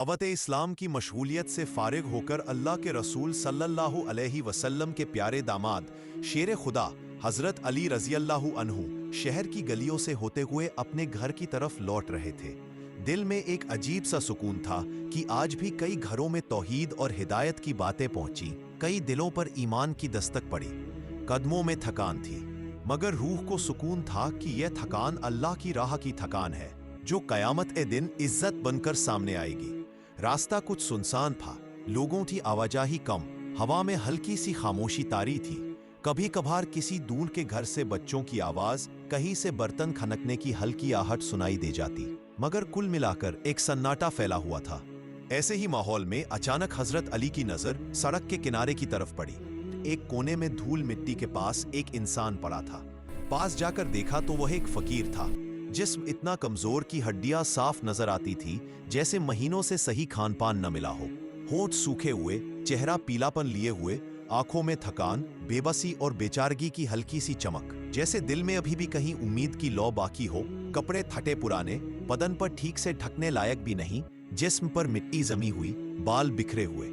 दावत इस्लाम की मशगूलियत से फारिग होकर अल्लाह के रसूल सल्लल्लाहु अलैहि वसल्लम के प्यारे दामाद शेर खुदा हजरत अली रज़ियल्लाहु अन्हु शहर की गलियों से होते हुए अपने घर की तरफ लौट रहे थे। दिल में एक अजीब सा सुकून था कि आज भी कई घरों में तौहीद और हिदायत की बातें पहुंची, कई दिलों पर ईमान की दस्तक पड़ी। कदमों में थकान थी, मगर रूह को सुकून था कि यह थकान अल्लाह की राह की थकान है, जो कयामत ए दिन इज्जत बनकर सामने आएगी। रास्ता कुछ सुनसान था, लोगों की आवाजाही कम, हवा में हल्की सी खामोशी तारी थी। कभी कभार किसी दूर के घर से बच्चों की आवाज, कहीं से बर्तन खनकने की हल्की आहट सुनाई दे जाती, मगर कुल मिलाकर एक सन्नाटा फैला हुआ था। ऐसे ही माहौल में अचानक हजरत अली की नजर सड़क के किनारे की तरफ पड़ी। एक कोने में धूल मिट्टी के पास एक इंसान पड़ा था। पास जाकर देखा तो वह एक फकीर था। जिस्म इतना कमजोर कि हड्डियां साफ नजर आती थी, जैसे महीनों से सही खान पान न मिला हो। होंठ सूखे हुए, चेहरा पीलापन लिए हुए, आंखों में थकान, बेबसी और बेचारगी की हल्की सी चमक, जैसे दिल में अभी भी कहीं उम्मीद की लौ बाकी हो। कपड़े फटे पुराने, बदन पर ठीक से ढकने लायक भी नहीं, जिस्म पर मिट्टी जमी हुई, बाल बिखरे हुए।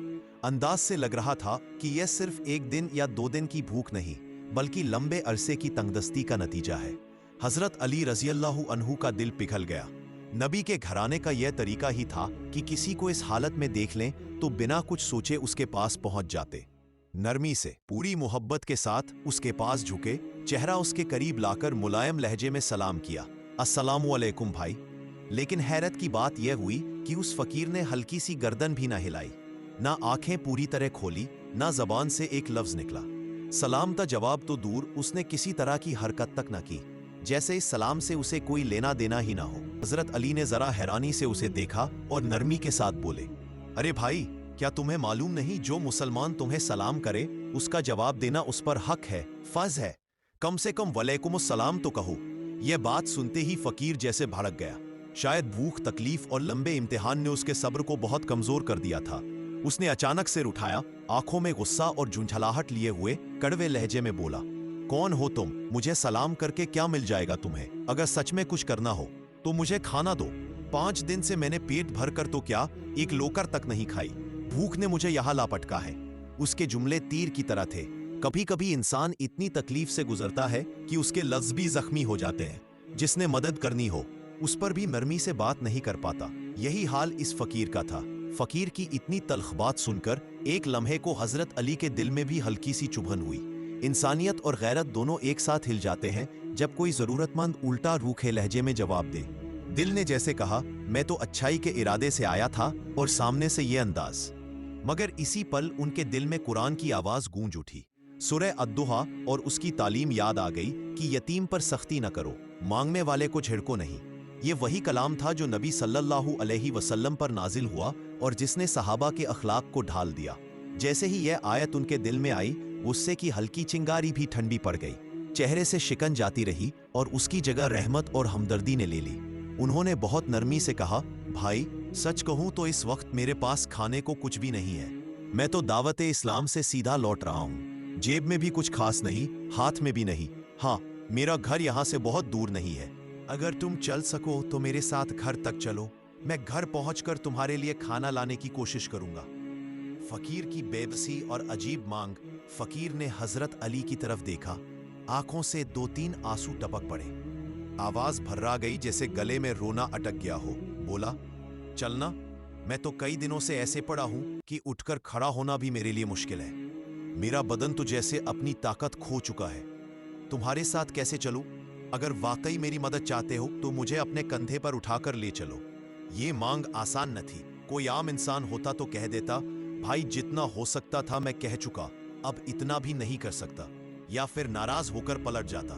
अंदाज से लग रहा था कि यह सिर्फ एक दिन या 2 दिन की भूख नहीं, बल्कि लंबे अरसे की तंगदस्ती का नतीजा है। हजरत अली रज़ियल्लाहु अन्हु का दिल पिघल गया। नबी के घराने का यह तरीका ही था कि किसी को इस हालत में देख लें तो बिना कुछ सोचे उसके पास पहुंच जाते। नरमी से, पूरी मोहब्बत के साथ उसके पास झुके, चेहरा उसके करीब लाकर मुलायम लहजे में सलाम किया, अस्सलामु अलैकुम भाई। लेकिन हैरत की बात यह हुई कि उस फकीर ने हल्की सी गर्दन भी ना हिलाई, ना आंखें पूरी तरह खोली, ना जबान से एक लफ्ज निकला। सलाम का जवाब तो दूर, उसने किसी तरह की हरकत तक न की, जैसे इस सलाम से उसे कोई लेना देना ही ना हो। हजरत अली ने जरा हैरानी से उसे देखा और नरमी के साथ बोले, अरे भाई, क्या तुम्हें मालूम नहीं, जो मुसलमान तुम्हें सलाम करे उसका जवाब देना उस पर हक है, फर्ज है। कम से कम वलैकुमुस्सलाम तो कहो। यह बात सुनते ही फकीर जैसे भड़क गया। शायद भूख, तकलीफ और लंबे इम्तिहान ने उसके सब्र को बहुत कमजोर कर दिया था। उसने अचानक सिर उठाया, आंखों में गुस्सा और झुंझलाहट लिए हुए कड़वे लहजे में बोला, कौन हो तुम? मुझे सलाम करके क्या मिल जाएगा तुम्हें? अगर सच में कुछ करना हो तो मुझे खाना दो। 5 दिन से मैंने पेट भर कर तो क्या, एक लोकर तक नहीं खाई। भूख ने मुझे यहां लापटका है। उसके जुमले तीर की तरह थे। कभी कभी इंसान इतनी तकलीफ से गुजरता है कि उसके लफ्ज भी जख्मी हो जाते हैं। जिसने मदद करनी हो उस पर भी नरमी से बात नहीं कर पाता। यही हाल इस फकीर का था। फकीर की इतनी तल्ख बात सुनकर एक लम्हे को हजरत अली के दिल में भी हल्की सी चुभन हुई। इंसानियत और गैरत दोनों एक साथ हिल जाते हैं जब कोई जरूरतमंद उल्टा रूखे लहजे में जवाब दे। दिल ने जैसे कहा, मैं तो अच्छाई के इरादे से आया था, और सामने से ये अंदाज। मगर इसी पल उनके दिल में कुरान की आवाज गूंज उठी। सूरह अद्दुहा और उसकी तालीम याद आ गई कि यतीम पर सख्ती न करो, मांगने वाले को झिड़को नहीं। ये वही कलाम था जो नबी सल्लल्लाहु अलैहि वसल्लम पर नाजिल हुआ और जिसने सहाबा के अखलाक को ढाल दिया। जैसे ही यह आयत उनके दिल में आई, गुस्से की हल्की चिंगारी भी ठंडी पड़ गई। चेहरे से शिकन जाती रही और उसकी जगह रहमत और हमदर्दी ने ले ली। उन्होंने बहुत नरमी से कहा, भाई, सच कहूं तो इस वक्त मेरे पास खाने को कुछ भी नहीं है। मैं तो दावत इस्लाम से सीधा लौट रहा हूं। जेब में भी कुछ खास नहीं, हाथ में भी नहीं। हाँ, मेरा घर यहां से बहुत दूर नहीं है। अगर तुम चल सको तो मेरे साथ घर तक चलो। मैं घर पहुंचकर तुम्हारे लिए खाना लाने की कोशिश करूंगा। फकीर की बेबसी और अजीब मांग। फकीर ने हजरत अली की तरफ देखा। आंखों से 2-3 आंसू टपक पड़े। आवाज भर्रा गई, जैसे गले में रोना अटक गया हो। बोला, चलना? मैं तो कई दिनों से ऐसे पड़ा हूं कि उठकर खड़ा होना भी मेरे लिए मुश्किल है। मेरा बदन तो जैसे अपनी ताकत खो चुका है। तुम्हारे साथ कैसे चलूं? अगर वाकई मेरी मदद चाहते हो तो मुझे अपने कंधे पर उठाकर ले चलो। ये मांग आसान न थी। कोई आम इंसान होता तो कह देता, भाई, जितना हो सकता था मैं कह चुका, अब इतना भी नहीं कर सकता, या फिर नाराज होकर पलट जाता।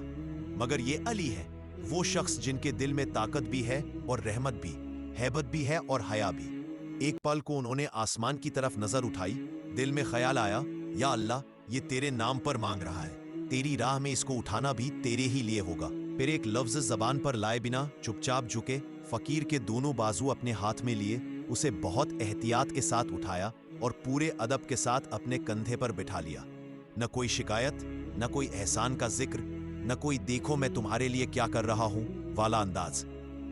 मगर ये अली है, वो शख्स जिनके दिल में ताकत भी है और रहमत भी, हैबत भी है और हया भी। एक पल को उन्होंने आसमान की तरफ नजर उठाई। दिल में ख्याल आया, या अल्लाह, ये तेरे नाम पर मांग रहा है, तेरी राह में इसको उठाना भी तेरे ही लिए होगा। फिर एक लफ्ज जबान पर लाए बिना चुपचाप झुके, फकीर के दोनों बाजू अपने हाथ में लिए, उसे बहुत एहतियात के साथ उठाया और पूरे अदब के साथ अपने कंधे पर बिठा लिया। न कोई शिकायत, न कोई एहसान का जिक्र, न कोई देखो मैं तुम्हारे लिए क्या कर रहा हूं वाला अंदाज।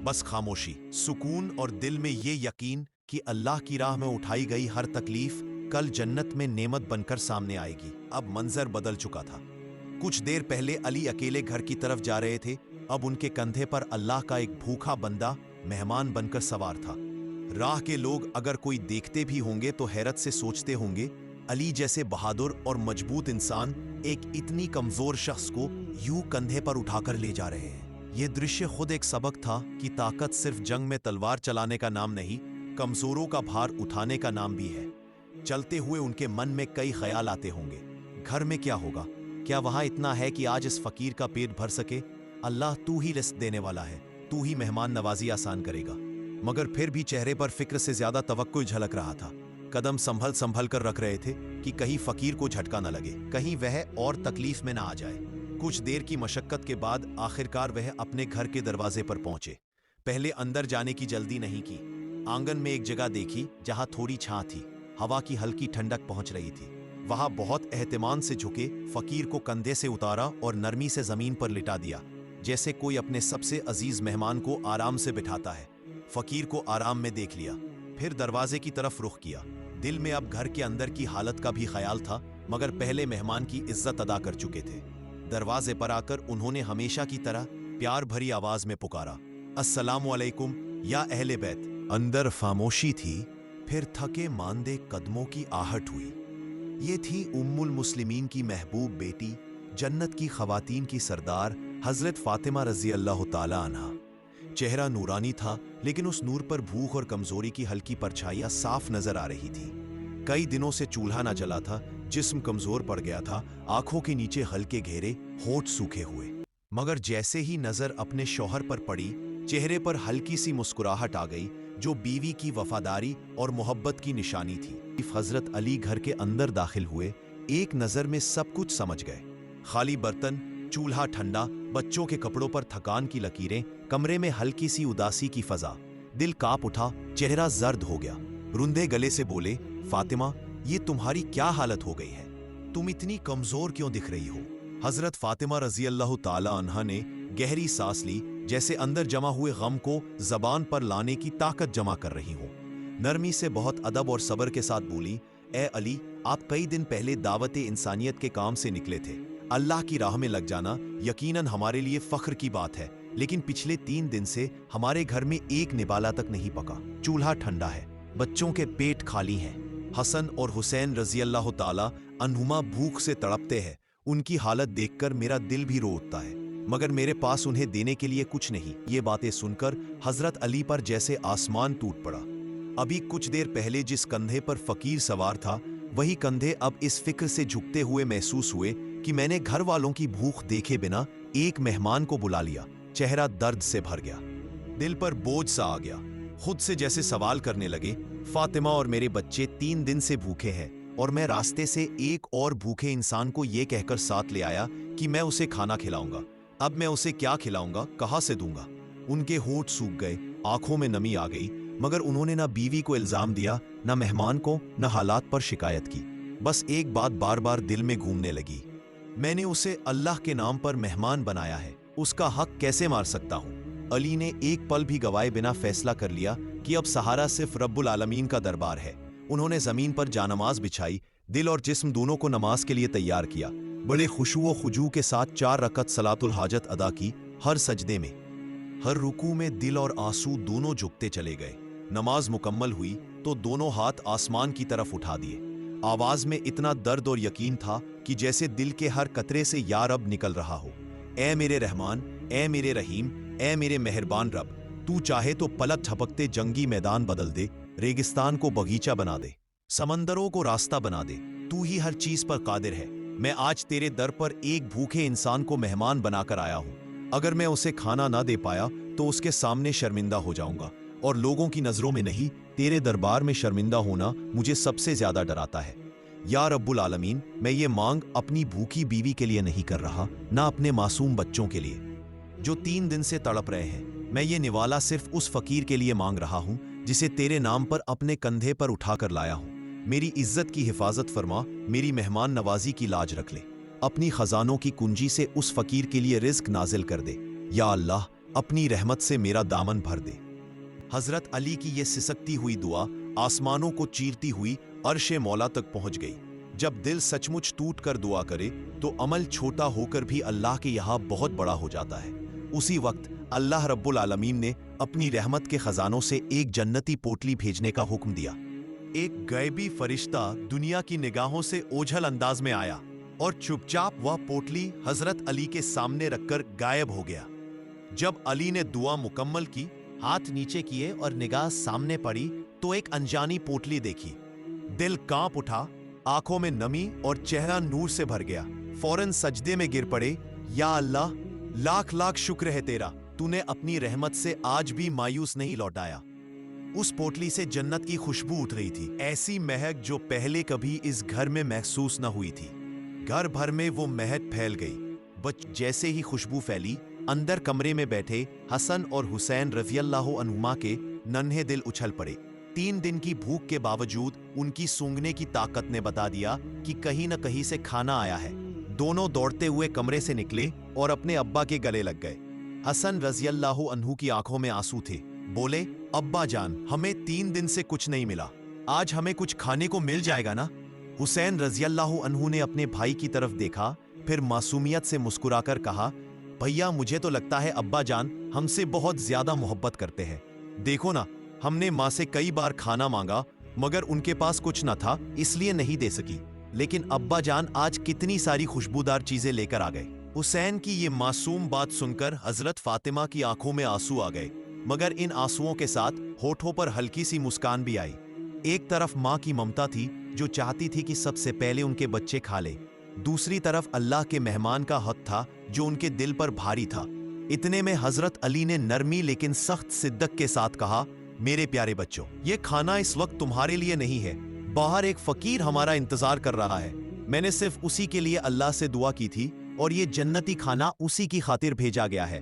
बस खामोशी, सुकून और दिल में ये यकीन कि अल्लाह की राह में उठाई गई हर तकलीफ कल जन्नत में नेमत बनकर सामने आएगी। अब मंजर बदल चुका था। कुछ देर पहले अली अकेले घर की तरफ जा रहे थे, अब उनके कंधे पर अल्लाह का एक भूखा बंदा मेहमान बनकर सवार था। राह के लोग अगर कोई देखते भी होंगे तो हैरत से सोचते होंगे, अली जैसे बहादुर और मजबूत इंसान एक इतनी कमजोर शख्स को यूं कंधे पर उठाकर ले जा रहे हैं। यह दृश्य खुद एक सबक था कि ताकत सिर्फ जंग में तलवार चलाने का नाम नहीं, कमजोरों का भार उठाने का नाम भी है। चलते हुए उनके मन में कई ख्याल आते होंगे। घर में क्या होगा? क्या वहां इतना है कि आज इस फकीर का पेट भर सके? अल्लाह तू ही रिस्क देने वाला है, तू ही मेहमान नवाजी आसान करेगा। मगर फिर भी चेहरे पर फिक्र से ज्यादा तवक्कुल झलक रहा था। कदम संभल संभल कर रख रहे थे कि कहीं फकीर को झटका न लगे, कहीं वह और तकलीफ में न आ जाए। कुछ देर की मशक्कत के बाद आखिरकार वह अपने घर के दरवाजे पर पहुंचे। पहले अंदर जाने की जल्दी नहीं की। आंगन में एक जगह देखी जहां थोड़ी छां थी, हवा की हल्की ठंडक पहुंच रही थी। वहां बहुत एहतिमाम से झुके फकीर को कंधे से उतारा और नरमी से जमीन पर लिटा दिया, जैसे कोई अपने सबसे अजीज मेहमान को आराम से बिठाता है। फकीर को आराम में देख लिया, फिर दरवाजे की तरफ रुख किया। दिल में अब घर के अंदर की हालत का भी ख्याल था, मगर पहले मेहमान की इज्जत अदा कर चुके थे। दरवाजे पर आकर उन्होंने हमेशा की तरह प्यार भरी आवाज में पुकारा, अस्सलामु अलैकुम या अहले बैत। अंदर खामोशी थी, फिर थके मांदे कदमों की आहट हुई। ये थी उम्मुल मुस्लिमीन की महबूब बेटी, जन्नत की खवातीन की सरदार हजरत फातिमा रजी अल्लाह ताला अन्हा। चेहरा नूरानी था, लेकिन उस नूर पर भूख और कमजोरी की हल्की परछाइयां साफ नजर आ रही थी। कई दिनों से चूल्हा ना जला था, जिस्म कमजोर पड़ गया था, आंखों के नीचे हल्के घेरे, होठ सूखे हुए। मगर जैसे ही नजर अपने शौहर पर पड़ी, चेहरे पर हल्की सी मुस्कुराहट आ गई, जो बीवी की वफादारी और मोहब्बत की निशानी थी। हजरत अली घर के अंदर दाखिल हुए, एक नजर में सब कुछ समझ गए। खाली बर्तन, चूल्हा ठंडा, बच्चों के कपड़ों पर थकान की लकीरें, कमरे में हल्की सी उदासी की फजा। दिल कांप उठा, चेहरा जर्द हो गया। रुंधे गले से बोले, फातिमा, ये तुम्हारी क्या हालत हो गई है? तुम इतनी कमजोर क्यों दिख रही हो? हजरत फातिमा रजी अल्लाह ताला अन्हा ने गहरी सांस ली, जैसे अंदर जमा हुए गम को जबान पर लाने की ताकत जमा कर रही हो। नरमी से बहुत अदब और सब्र के साथ बोली, ए अली, आप कई दिन पहले दावत इंसानियत के काम से निकले थे। अल्लाह की राह में लग जाना यकीनन हमारे लिए फख्र की बात है, लेकिन पिछले 3 दिन से हमारे घर में एक निवाला तक नहीं पका। चूल्हा ठंडा है, बच्चों के पेट खाली हैं। हसन और हुसैन रजी अल्लाह ताला अन्हुमा भूख से तड़पते हैं। उनकी हालत देखकर मेरा दिल भी रो उठता है, मगर मेरे पास उन्हें देने के लिए कुछ नहीं। ये बातें सुनकर हजरत अली पर जैसे आसमान टूट पड़ा। अभी कुछ देर पहले जिस कंधे पर फकीर सवार था, वही कंधे अब इस फिक्र से झुकते हुए महसूस हुए कि मैंने घर वालों की भूख देखे बिना एक मेहमान को बुला लिया। चेहरा दर्द से भर गया, दिल पर बोझ सा आ गया। खुद से जैसे सवाल करने लगे, फातिमा और मेरे बच्चे 3 दिन से भूखे हैं, और मैं रास्ते से एक और भूखे इंसान को यह कहकर साथ ले आया कि मैं उसे खाना खिलाऊंगा। अब मैं उसे क्या खिलाऊंगा, कहां से दूंगा? उनके होठ सूख गए, आंखों में नमी आ गई, मगर उन्होंने ना बीवी को इल्जाम दिया, ना मेहमान को, ना हालात पर शिकायत की। बस एक बात बार बार दिल में घूमने लगी, मैंने उसे अल्लाह के नाम पर मेहमान बनाया है, उसका हक कैसे मार सकता हूं? अली ने एक पल भी गवाए बिना फैसला कर लिया कि अब सहारा सिर्फ रब्बुल आलमीन का दरबार है। उन्होंने जमीन पर जानमाज बिछाई, दिल और जिस्म दोनों को नमाज के लिए तैयार किया। बड़े खुशू व खुजू के साथ 4 रकत सलातुल हाजत अदा की। हर सजदे में, हर रुकू में दिल और आंसू दोनों झुकते चले गए। नमाज मुकम्मल हुई तो दोनों हाथ आसमान की तरफ उठा दिए। आवाज में इतना दर्द और यकीन था कि जैसे दिल के हर कतरे से या रब निकल रहा हो। ए मेरे रहमान, ए मेरे रहीम, ए मेरे मेहरबान रब, तू चाहे तो पलक झपकते जंगी मैदान बदल दे, रेगिस्तान को बगीचा बना दे, समंदरों को रास्ता बना दे। तू ही हर चीज पर कादिर है। मैं आज तेरे दर पर एक भूखे इंसान को मेहमान बनाकर आया हूं। अगर मैं उसे खाना ना दे पाया तो उसके सामने शर्मिंदा हो जाऊंगा, और लोगों की नजरों में नहीं, तेरे दरबार में शर्मिंदा होना मुझे सबसे ज्यादा डराता है। या रब्बुल आलमीन, मैं ये मांग अपनी भूखी बीवी के लिए नहीं कर रहा, ना अपने मासूम बच्चों के लिए जो 3 दिन से तड़प रहे हैं। मैं ये निवाला सिर्फ उस फकीर के लिए मांग रहा हूं जिसे तेरे नाम पर अपने कंधे पर उठाकर लाया हूं। मेरी इज्जत की हिफाजत फरमा, मेरी मेहमान नवाजी की लाज रख ले। अपनी खजानों की कुंजी से उस फकीर के लिए रिज्क नाजिल कर दे। या अल्लाह, अपनी रहमत से मेरा दामन भर दे। हजरत अली की ये सिसकती हुई दुआ आसमानों को चीरती हुई अर्शे मौला तक पहुंच गई। जब दिल सचमुच टूट कर दुआ करे तो अमल छोटा होकर भी अल्लाह के यहाँ बहुत बड़ा हो जाता है। उसी वक्त अल्लाह रब्बुल आलमीन ने अपनी रहमत के खजानों से एक जन्नती पोटली भेजने का हुक्म दिया। एक गैबी फरिश्ता दुनिया की निगाहों से ओझल अंदाज में आया और चुपचाप वह पोटली हजरत अली के सामने रखकर गायब हो गया। जब अली ने दुआ मुकम्मल की, हाथ नीचे किए और निगाह सामने पड़ी तो एक अनजानी पोटली देखी। दिल कांप उठा, आंखों में नमी और चेहरा नूर से भर गया। फौरन सजदे में गिर पड़े। या अल्लाह, लाख लाख शुक्र है तेरा, तूने अपनी रहमत से आज भी मायूस नहीं लौटाया। उस पोटली से जन्नत की खुशबू उठ रही थी, ऐसी महक जो पहले कभी इस घर में महसूस न हुई थी। घर भर में वो महक फैल गई। जैसे ही खुशबू फैली, अंदर कमरे में बैठे हसन और हुसैन रज़ियल्लाहु अन्हुमा के नन्हे दिल उछल पड़े। 3 दिन की भूख के बावजूद उनकी सूंघने की ताकत ने बता दिया कि कहीं न कहीं से खाना आया है। दोनों दौड़ते हुए कमरे से निकले और अपने अब्बा के गले लग गए। हसन रज़ियल्लाहु अन्हु की आंखों में आंसू थे। बोले, अब्बा जान, हमें 3 दिन से कुछ नहीं मिला, आज हमें कुछ खाने को मिल जाएगा ना? हुसैन रज़ियल्लाहु अन्हु ने अपने भाई की तरफ देखा, फिर मासूमियत से मुस्कुराकर कहा, भैया मुझे तो लगता है अब्बा जान हमसे बहुत ज्यादा मोहब्बत करते हैं। देखो ना, हमने माँ से कई बार खाना मांगा मगर उनके पास कुछ न था, इसलिए नहीं दे सकी, लेकिन अब्बा जान आज कितनी सारी खुशबूदार चीजें लेकर आ गए। हुसैन की ये मासूम बात सुनकर हजरत फातिमा की आंखों में आंसू आ गए, मगर इन आंसुओं के साथ होठों पर हल्की सी मुस्कान भी आई। एक तरफ माँ की ममता थी जो चाहती थी कि सबसे पहले उनके बच्चे खा ले, दूसरी तरफ अल्लाह के मेहमान का हक था जो उनके दिल पर भारी था। इतने में हजरत अली ने नरमी लेकिन सख्त सिद्दत के साथ कहा, मेरे प्यारे बच्चों, ये खाना इस वक्त तुम्हारे लिए नहीं है, बाहर एक फकीर हमारा इंतजार कर रहा है। मैंने सिर्फ उसी के लिए अल्लाह से दुआ की थी और ये जन्नती खाना उसी की खातिर भेजा गया है।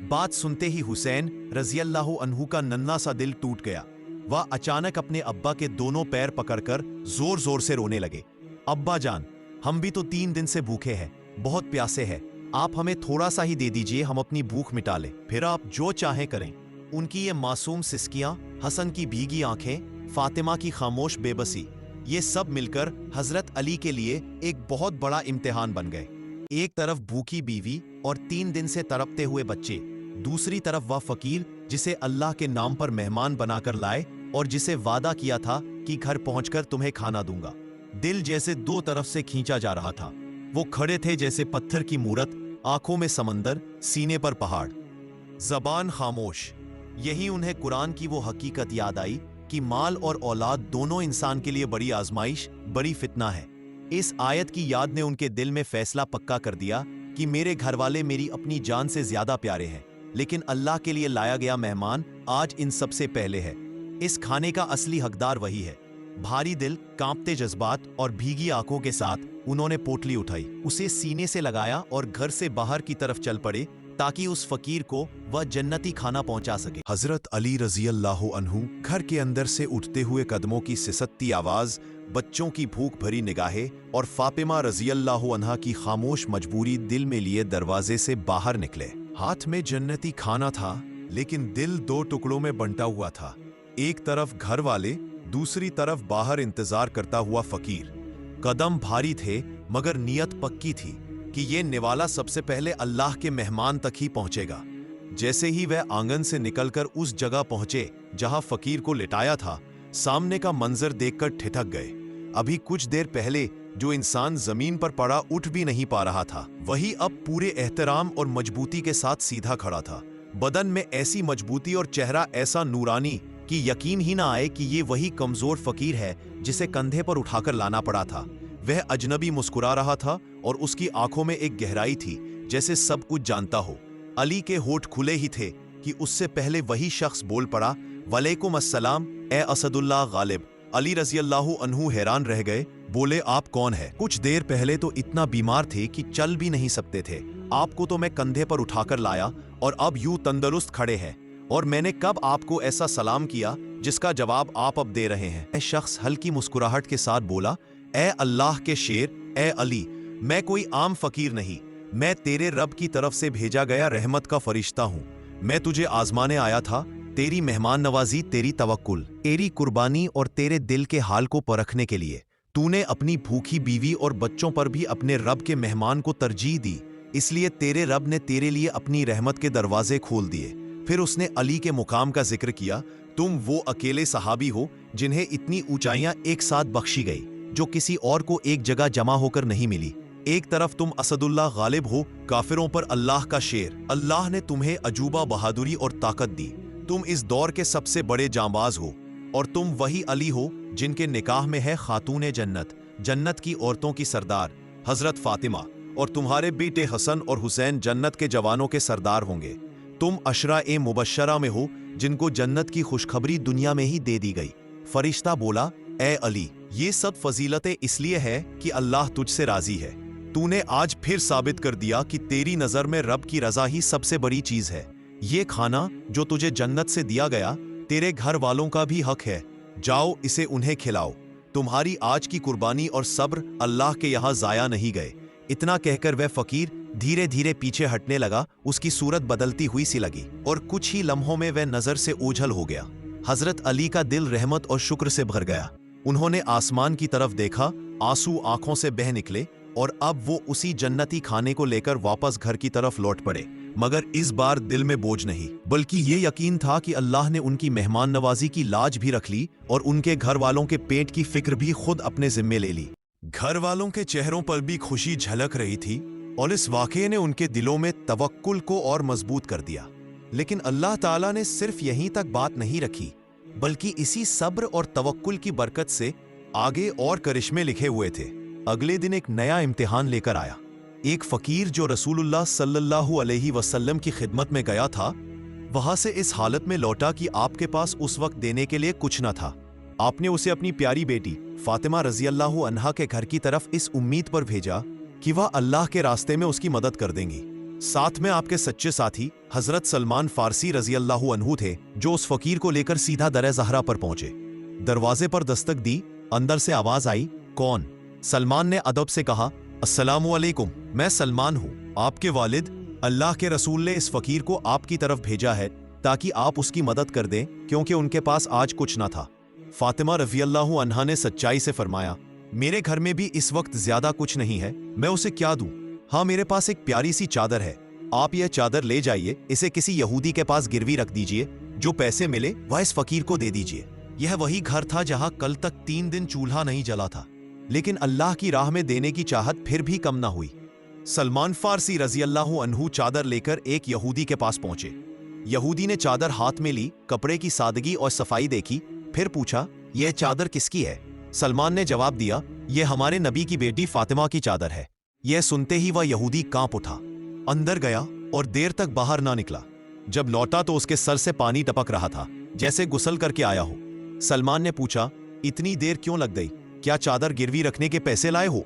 बात सुनते ही हुसैन रज़ियल्लाहु अन्हु का नन्हा सा दिल टूट गया। वह अचानक अपने अब्बा के दोनों पैर पकड़कर जोर जोर से रोने लगे। अब्बा जान, हम भी तो 3 दिन से भूखे हैं, बहुत प्यासे हैं, आप हमें थोड़ा सा ही दे दीजिए, हम अपनी भूख मिटा लें, फिर आप जो चाहें करें। उनकी ये मासूम सिसकियां, हसन की भीगी आंखें, फातिमा की खामोश बेबसी, ये सब मिलकर हजरत अली के लिए एक बहुत बड़ा इम्तिहान बन गए। एक तरफ भूखी बीवी और 3 दिन से तड़पते हुए बच्चे, दूसरी तरफ वह फकीर जिसे अल्लाह के नाम पर मेहमान बनाकर लाए और जिसे वादा किया था कि घर पहुंचकर तुम्हें खाना दूंगा। दिल जैसे 2 तरफ से खींचा जा रहा था। वो खड़े थे जैसे पत्थर की मूरत, आंखों में समंदर, सीने पर पहाड़, जबान खामोश। यही उन्हें कुरान की वो हकीकत याद आई कि माल और औलाद दोनों इंसान के लिए बड़ी आजमाइश, बड़ी फितना है। इस आयत की याद ने उनके दिल में फैसला पक्का कर दिया कि मेरे घर वाले मेरी अपनी जान से ज्यादा प्यारे हैं, लेकिन अल्लाह के लिए लाया गया मेहमान आज इन सबसे पहले है। इस खाने का असली हकदार वही है। भारी दिल, कांपते जज्बात और भीगी आंखों के साथ उन्होंने पोटली उठाई, उसे सीने से लगाया और घर से बाहर की तरफ चल पड़े ताकि उस फकीर को वह जन्नती खाना पहुंचा सके। हजरत अली रज़ियल्लाहु अन्हु घर के अंदर से उठते हुए कदमों की सिसकती आवाज, बच्चों की भूख भरी निगाहें और फातिमा रज़ियल्लाहु अन्हा की खामोश मजबूरी दिल में लिए दरवाजे से बाहर निकले। हाथ में जन्नती खाना था, लेकिन दिल 2 टुकड़ों में बंटा हुआ था। एक तरफ घर वाले, दूसरी तरफ बाहर इंतजार करता हुआ फकीर। कदम भारी थे मगर नियत पक्की थी कि ये निवाला सबसे पहले अल्लाह के मेहमान तक ही पहुंचेगा। जैसे ही वह आंगन से निकलकर उस जगह पहुंचे जहां फकीर को लिटाया था, सामने का मंजर देखकर ठिठक गए। अभी कुछ देर पहले जो इंसान जमीन पर पड़ा उठ भी नहीं पा रहा था, वही अब पूरे एहतराम और मजबूती के साथ सीधा खड़ा था। बदन में ऐसी मजबूती और चेहरा ऐसा नूरानी कि यकीन ही ना आए कि ये वही कमजोर फकीर है जिसे कंधे पर उठाकर लाना पड़ा था। वह अजनबी मुस्कुरा रहा था और उसकी आंखों में एक गहराई थी जैसे सब कुछ जानता हो। अली के होठ खुले ही थे कि उससे पहले वही शख्स बोल पड़ा, वालेकुम अस्सलाम ए असदुल्लाह गालिब। अली रज़ियल्लाहु अन्हु हैरान रह गए, बोले आप कौन है? कुछ देर पहले तो इतना बीमार थे कि चल भी नहीं सकते थे, आपको तो मैं कंधे पर उठाकर लाया और अब यूं तंदुरुस्त खड़े हैं, और मैंने कब आपको ऐसा सलाम किया जिसका जवाब आप अब दे रहे हैं? शख्स हल्की मुस्कुराहट के साथ बोला, ए अल्लाह के शेर, ए अली, मैं कोई आम फकीर नहीं, मैं तेरे रब की तरफ से भेजा गया रहमत का फरिश्ता हूँ। मैं तुझे आजमाने आया था तेरी मेहमान नवाजी, तेरी तवक्कुल, तेरी कुर्बानी और तेरे दिल के हाल को परखने के लिए तूने अपनी भूखी बीवी और बच्चों पर भी अपने रब के मेहमान को तरजीह दी, इसलिए तेरे रब ने तेरे लिए अपनी रहमत के दरवाजे खोल दिए। फिर उसने अली के मुकाम का जिक्र किया, तुम वो अकेले सहाबी हो जिन्हें इतनी ऊंचाइयां एक साथ बख्शी गई जो किसी और को एक जगह जमा होकर नहीं मिली। एक तरफ तुम असदुल्लाह गालिब हो, काफिरों पर अल्लाह का शेर, अल्लाह ने तुम्हें अजूबा बहादुरी और ताकत दी, तुम इस दौर के सबसे बड़े जांबाज हो, और तुम वही अली हो जिनके निकाह में है खातून जन्नत, जन्नत की औरतों की सरदार हजरत फातिमा, और तुम्हारे बेटे हसन और हुसैन जन्नत के जवानों के सरदार होंगे। तुम अशरा ए मुबशरा में हो जिनको जन्नत की खुशखबरी दुनिया में ही दे दी गई। फरिश्ता बोला, ए अली, ये सब फजीलतें इसलिए है कि अल्लाह तुझसे राजी है। तूने आज फिर साबित कर दिया कि तेरी नजर में रब की रजा ही सबसे बड़ी चीज है। ये खाना जो तुझे जन्नत से दिया गया तेरे घर वालों का भी हक है, जाओ इसे उन्हें खिलाओ। तुम्हारी आज की कुर्बानी और सब्र अल्लाह के यहाँ जाया नहीं गए। इतना कहकर वह फकीर धीरे धीरे पीछे हटने लगा, उसकी सूरत बदलती हुई सी लगी और कुछ ही लम्हों में वह नजर से ओझल हो गया। हजरत अली का दिल रहमत और शुक्र से भर गया। उन्होंने आसमान की तरफ देखा, आंसू आंखों से बह निकले और अब वो उसी जन्नती खाने को लेकर वापस घर की तरफ लौट पड़े। मगर इस बार दिल में बोझ नहीं, बल्कि ये यकीन था कि अल्लाह ने उनकी मेहमान नवाजी की लाज भी रख ली और उनके घर वालों के पेट की फिक्र भी खुद अपने जिम्मे ले ली। घर वालों के चेहरों पर भी खुशी झलक रही थी और इस वाक़ये ने उनके दिलों में तवक्कुल को और मजबूत कर दिया। लेकिन अल्लाह ताला ने सिर्फ यहीं तक बात नहीं रखी, बल्कि इसी सब्र और तवक्कुल की बरकत से आगे और करिश्मे लिखे हुए थे। अगले दिन एक नया इम्तिहान लेकर आया। एक फकीर जो रसूलुल्लाह सल्लल्लाहु अलैहि वसल्लम की खिदमत में गया था, वहां से इस हालत में लौटा कि आपके पास उस वक्त देने के लिए कुछ न था। आपने उसे अपनी प्यारी बेटी फातिमा रज़ियल्लाहु अन्हा के घर की तरफ इस उम्मीद पर भेजा कि वह अल्लाह के रास्ते में उसकी मदद कर देंगी। साथ में आपके सच्चे साथी हजरत सलमान फारसी रज़ियल्लाहु अन्हु थे, जो उस फकीर को लेकर सीधा दरे ज़हरा पर पहुंचे। दरवाजे पर दस्तक दी, अंदर से आवाज आई, कौन? सलमान ने अदब से कहा, अस्सलामु अलैकुम, मैं सलमान हूँ, आपके वालिद। अल्लाह के रसूल ने इस फकीर को आपकी तरफ भेजा है ताकि आप उसकी मदद कर दें, क्योंकि उनके पास आज कुछ ना था। फातिमा रज़ियल्लाहु अन्हा ने सच्चाई से फरमाया, मेरे घर में भी इस वक्त ज्यादा कुछ नहीं है, मैं उसे क्या दूं? हाँ, मेरे पास एक प्यारी सी चादर है, आप यह चादर ले जाइए, इसे किसी यहूदी के पास गिरवी रख दीजिए, जो पैसे मिले वह इस फकीर को दे दीजिए। यह वही घर था जहां कल तक 3 दिन चूल्हा नहीं जला था, लेकिन अल्लाह की राह में देने की चाहत फिर भी कम ना हुई। सलमान फारसी रज़ियल्लाहु अन्हु चादर लेकर एक यहूदी के पास पहुंचे। यहूदी ने चादर हाथ में ली, कपड़े की सादगी और सफाई देखी, फिर पूछा, यह चादर किसकी है? सलमान ने जवाब दिया, यह हमारे नबी की बेटी फातिमा की चादर है। यह सुनते ही वह यहूदी कांप उठा, अंदर गया और देर तक बाहर ना निकला। जब लौटा तो उसके सर से पानी टपक रहा था, जैसे गुस्ल करके आया हो। सलमान ने पूछा, इतनी देर क्यों लग गई? क्या चादर गिरवी रखने के पैसे लाए हो?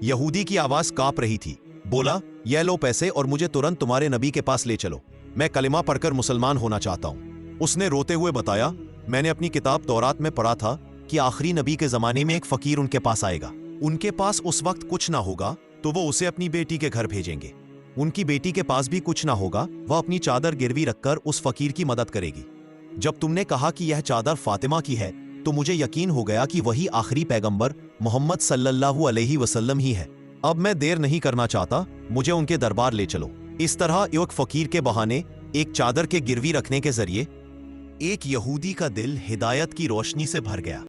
यहूदी की आवाज कांप रही थी। बोला, यह लो पैसे और मुझे तुरंत तुम्हारे नबी के पास ले चलो, मैं कलिमा पढ़कर मुसलमान होना चाहता हूँ। उसने रोते हुए बताया, मैंने अपनी किताब तौरात में पढ़ा था कि आखिरी नबी के जमाने में एक फकीर उनके पास आएगा। उनके पास उस वक्त कुछ ना होगा तो वो उसे अपनी बेटी के घर भेजेंगे। उनकी बेटी के पास भी कुछ ना होगा, वह अपनी चादर गिरवी रखकर उस फकीर की मदद करेगी। जब तुमने कहा कि यह चादर फातिमा की है तो मुझे यकीन हो गया कि वही आखिरी पैगंबर मोहम्मद सल्लल्लाहु अलैहि वसल्लम ही है। अब मैं देर नहीं करना चाहता, मुझे उनके दरबार ले चलो। इस तरह एक फकीर के बहाने एक चादर के गिरवी रखने के जरिए एक यहूदी का दिल हिदायत की रोशनी से भर गया।